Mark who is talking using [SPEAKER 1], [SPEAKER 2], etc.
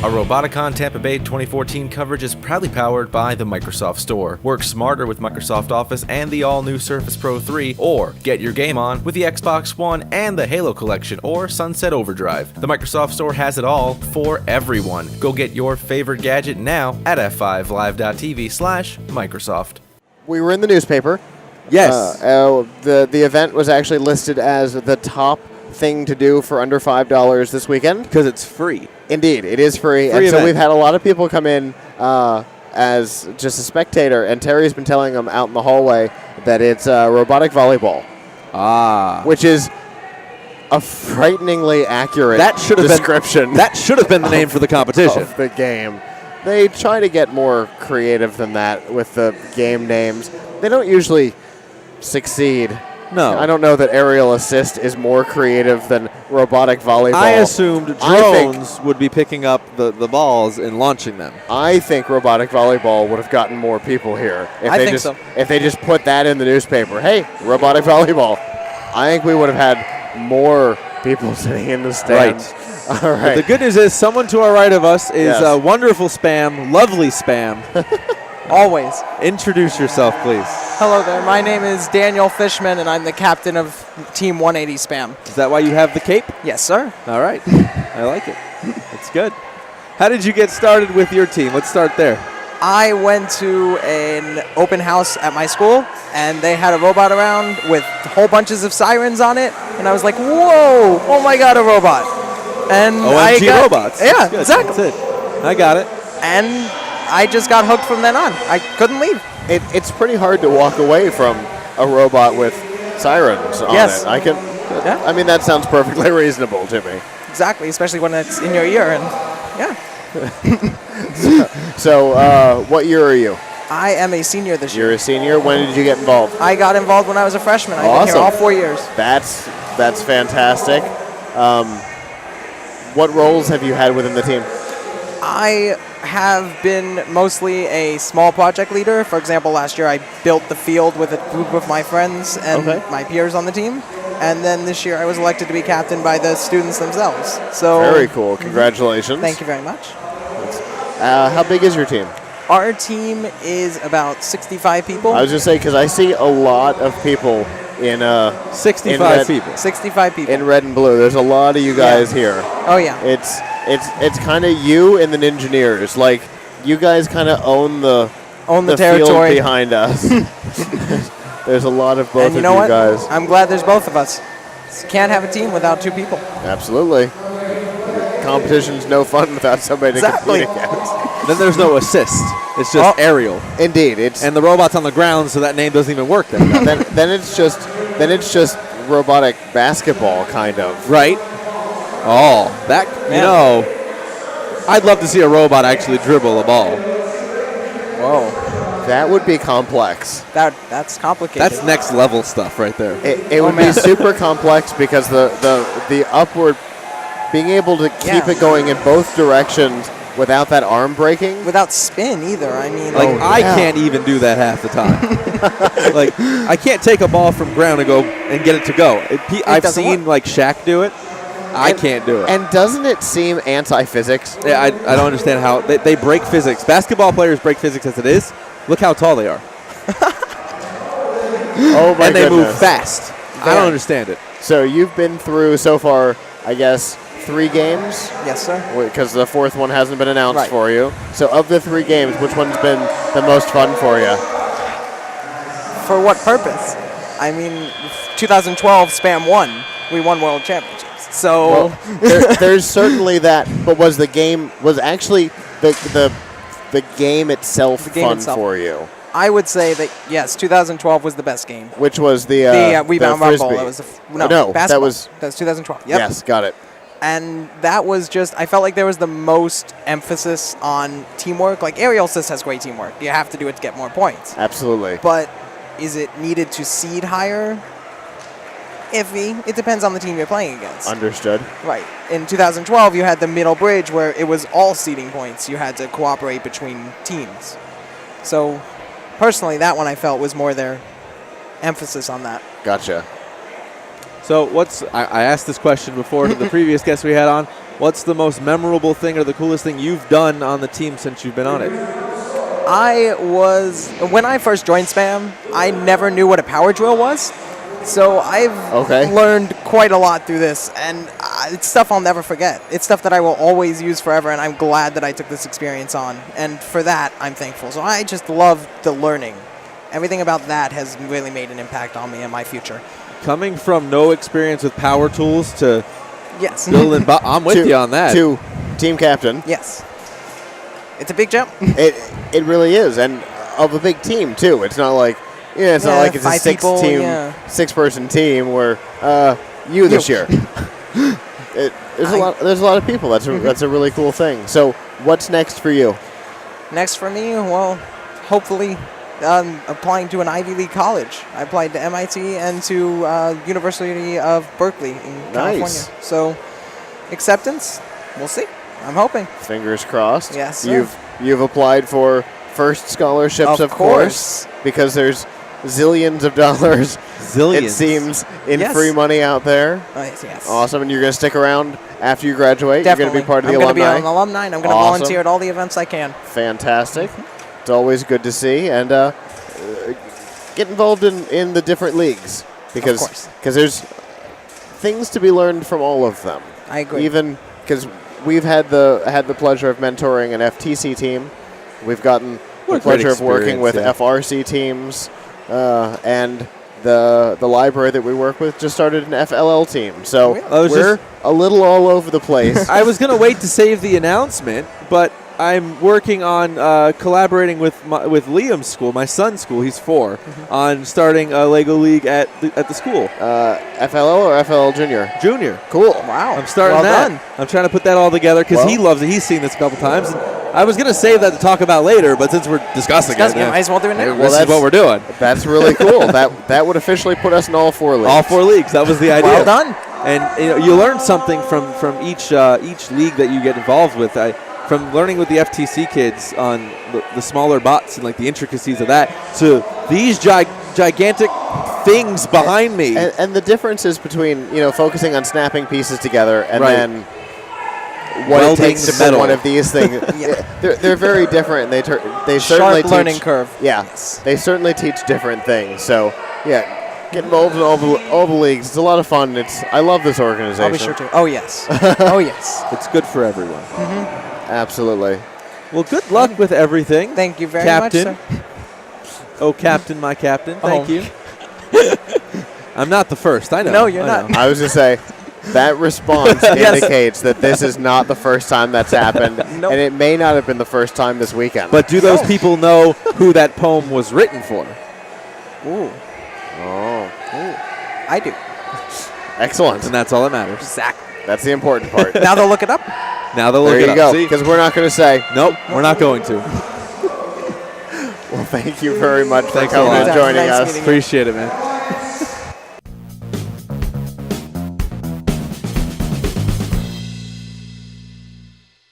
[SPEAKER 1] Our Roboticon Tampa Bay 2014 coverage is proudly powered by the Microsoft Store. Work smarter with Microsoft Office and the all-new Surface Pro 3, or get your game on with the Xbox One and the Halo Collection or Sunset Overdrive. The Microsoft Store has it all for everyone. Go get your favorite gadget now at f5live.tv/Microsoft.
[SPEAKER 2] We were in the newspaper.
[SPEAKER 3] Yes.
[SPEAKER 2] The event was actually listed as the top thing to do for under $5 this weekend.
[SPEAKER 3] Because it's free.
[SPEAKER 2] Indeed, it is free. And so we've had a lot of people come in as just a spectator, and Terry's been telling them out in the hallway that it's robotic volleyball. Which is a frighteningly accurate description.
[SPEAKER 3] That should have been the name for the competition.
[SPEAKER 2] Of the game. They try to get more creative than that with the game names. They don't usually succeed.
[SPEAKER 3] No.
[SPEAKER 2] I don't know that aerial assist is more creative than robotic volleyball.
[SPEAKER 3] I assumed drones would be picking up the balls and launching them.
[SPEAKER 2] I think robotic volleyball would have gotten more people here. If they just put that in the newspaper. Hey, robotic volleyball. I think we would have had more people sitting in the stands.
[SPEAKER 3] Right.
[SPEAKER 2] All right.
[SPEAKER 3] But the good news is someone to our right of us is wonderful S.P.A.M, lovely S.P.A.M.
[SPEAKER 4] Always.
[SPEAKER 3] Introduce yourself, please.
[SPEAKER 4] Hello there. My name is Daniel Fischman, and I'm the captain of Team 180 S.P.A.M.
[SPEAKER 3] Is that why you have the cape?
[SPEAKER 4] Yes, sir.
[SPEAKER 3] All right. I like it. It's good. How did you get started with your team? Let's start there.
[SPEAKER 4] I went to an open house at my school, and they had a robot around with whole bunches of sirens on it, and I was like, whoa, oh my God, a robot. And
[SPEAKER 3] OMG robots.
[SPEAKER 4] Yeah,
[SPEAKER 3] That's
[SPEAKER 4] exactly.
[SPEAKER 3] That's it. I got it.
[SPEAKER 4] And I just got hooked from then on. I couldn't leave.
[SPEAKER 2] It's pretty hard to walk away from a robot with sirens on it. I mean, that sounds perfectly reasonable to me.
[SPEAKER 4] Exactly, especially when it's in your ear. And yeah.
[SPEAKER 2] So, what year are you?
[SPEAKER 4] I am a senior this year.
[SPEAKER 2] You're a senior. When did you get involved?
[SPEAKER 4] I got involved when I was a freshman. I've been here all 4 years.
[SPEAKER 2] That's fantastic. What roles have you had within the team?
[SPEAKER 4] I have been mostly a small project leader. For example, last year I built the field with a group of my friends and my peers on the team. And then this year I was elected to be captain by the students themselves. So
[SPEAKER 2] very cool. Congratulations.
[SPEAKER 4] Thank you very much.
[SPEAKER 2] How big is your team?
[SPEAKER 4] Our team is about 65 people.
[SPEAKER 2] I was just saying, because I see a lot of people in
[SPEAKER 3] 65 people.
[SPEAKER 4] 65 people.
[SPEAKER 2] In red and blue. There's a lot of you guys here.
[SPEAKER 4] Oh, yeah.
[SPEAKER 2] It's kind of you and the Ninjaneers. Like, you guys kind of own the
[SPEAKER 4] territory
[SPEAKER 2] field behind us. There's a lot of both
[SPEAKER 4] and you know
[SPEAKER 2] of
[SPEAKER 4] what?
[SPEAKER 2] you guys.
[SPEAKER 4] I'm glad there's both of us. Can't have a team without two people.
[SPEAKER 2] Absolutely. Competition's no fun without somebody to compete against.
[SPEAKER 3] Then there's no assist. It's just aerial.
[SPEAKER 2] Indeed,
[SPEAKER 3] and the robot's on the ground, so that name doesn't even work.
[SPEAKER 2] Then it's just robotic basketball, kind of.
[SPEAKER 3] Right. Oh, that you know, I'd love to see a robot actually dribble a ball.
[SPEAKER 2] Whoa, that would be complex.
[SPEAKER 4] That's complicated.
[SPEAKER 3] That's next level stuff right there.
[SPEAKER 2] It would be super complex because the upward, being able to keep it going in both directions without that arm breaking,
[SPEAKER 4] without spin either. I mean,
[SPEAKER 3] I can't even do that half the time. Like, I can't take a ball from ground and go and get it to go. I've seen like Shaq do it. I can't do it.
[SPEAKER 2] And doesn't it seem anti-physics?
[SPEAKER 3] Yeah, I don't understand how they break physics. Basketball players break physics as it is. Look how tall they are.
[SPEAKER 2] Oh my
[SPEAKER 3] And they
[SPEAKER 2] goodness.
[SPEAKER 3] move fast. I don't understand it.
[SPEAKER 2] So you've been through so far, I guess, 3 games?
[SPEAKER 4] Yes, sir.
[SPEAKER 2] Because the 4th one hasn't been announced for you. So of the 3 games, which one's been the most fun for you?
[SPEAKER 4] For what purpose? I mean, 2012 S.P.A.M won. We won world championships. So
[SPEAKER 2] there's certainly that. But was the game actually the game itself fun for you?
[SPEAKER 4] I would say that yes, 2012 was the best game.
[SPEAKER 2] Which was the
[SPEAKER 4] rebound rumble. That was basketball.
[SPEAKER 2] That was
[SPEAKER 4] 2012. Yep.
[SPEAKER 2] Yes, got it.
[SPEAKER 4] And that was just, I felt like there was the most emphasis on teamwork. Like, aerial assist has great teamwork. You have to do it to get more points.
[SPEAKER 2] Absolutely.
[SPEAKER 4] But is it needed to seed higher? Iffy. It depends on the team you're playing against.
[SPEAKER 2] Understood.
[SPEAKER 4] Right. In 2012, you had the middle bridge where it was all seeding points. You had to cooperate between teams. So, personally, that one I felt was more their emphasis on that.
[SPEAKER 2] Gotcha.
[SPEAKER 3] So I asked this question before to the previous guest we had on. what's the most memorable thing or the coolest thing you've done on the team since you've been on it?
[SPEAKER 4] When I first joined S.P.A.M, I never knew what a power drill was. So I've learned quite a lot through this, and it's stuff I'll never forget. It's stuff that I will always use forever, and I'm glad that I took this experience on. And for that, I'm thankful. So I just love the learning. Everything about that has really made an impact on me and my future.
[SPEAKER 3] Coming from no experience with power tools to
[SPEAKER 4] building,
[SPEAKER 3] I'm with you on that.
[SPEAKER 2] To team captain.
[SPEAKER 4] Yes. It's a big jump.
[SPEAKER 2] It really is, and of a big team too. It's not like it's not like it's a six-person team where you this year. There's a lot of people. That's a really cool thing. So what's next for you?
[SPEAKER 4] Next for me, well, hopefully applying to an Ivy League college. I applied to MIT and to University of Berkeley in California. So acceptance, we'll see. I'm hoping.
[SPEAKER 2] Fingers crossed.
[SPEAKER 4] Yes, sir.
[SPEAKER 2] You've applied for first scholarships, of course, because there's zillions of dollars. It seems in free money out there.
[SPEAKER 4] Yes.
[SPEAKER 2] Awesome, and you're going to stick around after you graduate.
[SPEAKER 4] Definitely.
[SPEAKER 2] You're going to be part of the
[SPEAKER 4] alumni. I'm going to be an alumni, and I'm going to volunteer at all the events I can.
[SPEAKER 2] Fantastic. It's always good to see, and get involved in the different leagues because there's things to be learned from all of them.
[SPEAKER 4] I agree.
[SPEAKER 2] Even because we've had the pleasure of mentoring an FTC team, we've gotten the pleasure of working with FRC teams, and the library that we work with just started an FLL team. So we're a little all over the place.
[SPEAKER 3] I was going to wait to save the announcement, but I'm working on collaborating with Liam's school, my son's school. He's 4, on starting a Lego League at the school.
[SPEAKER 2] FLL or FLL Junior?
[SPEAKER 3] Junior.
[SPEAKER 2] Cool.
[SPEAKER 4] Wow.
[SPEAKER 3] I'm starting that. I'm trying to put that all together because he loves it. He's seen this a couple times. And I was going to save that to talk about later, but since we're discussing it,
[SPEAKER 4] might as well do it now.
[SPEAKER 3] This is what we're doing.
[SPEAKER 2] That's really cool. that would officially put us in all 4 leagues.
[SPEAKER 3] All 4 leagues. That was the idea.
[SPEAKER 4] Well done.
[SPEAKER 3] And you learn something from each league that you get involved with. From learning with the FTC kids on the smaller bots and like the intricacies of that to these gigantic things behind me.
[SPEAKER 2] And the differences between focusing on snapping pieces together and then what it takes to put one of these things. They're very different. They certainly
[SPEAKER 4] Sharp learning curve.
[SPEAKER 2] Yeah, they certainly teach different things. So get involved in all the leagues. It's a lot of fun. I love this organization.
[SPEAKER 4] I'll be sure to. Oh yes. Oh yes.
[SPEAKER 3] It's good for everyone.
[SPEAKER 2] Absolutely.
[SPEAKER 3] Well, good luck with everything.
[SPEAKER 4] Thank you very much, sir.
[SPEAKER 3] Oh, Captain, my Captain. Thank you. I'm not the first. I know.
[SPEAKER 4] No, you're not.
[SPEAKER 2] I was going to say, that response indicates that this is not the first time that's happened, and it may not have been the first time this weekend.
[SPEAKER 3] But do those people know who that poem was written for?
[SPEAKER 4] Ooh.
[SPEAKER 2] Oh.
[SPEAKER 4] I do.
[SPEAKER 2] Excellent.
[SPEAKER 3] And that's all that matters.
[SPEAKER 4] Exactly.
[SPEAKER 2] That's the important part.
[SPEAKER 4] Now they'll look it up.
[SPEAKER 3] Now they'll look it up.
[SPEAKER 2] There you go, because we're not going to say.
[SPEAKER 3] Nope, we're not going to.
[SPEAKER 2] Well, thank you very much for coming and joining us.
[SPEAKER 3] Appreciate it, man.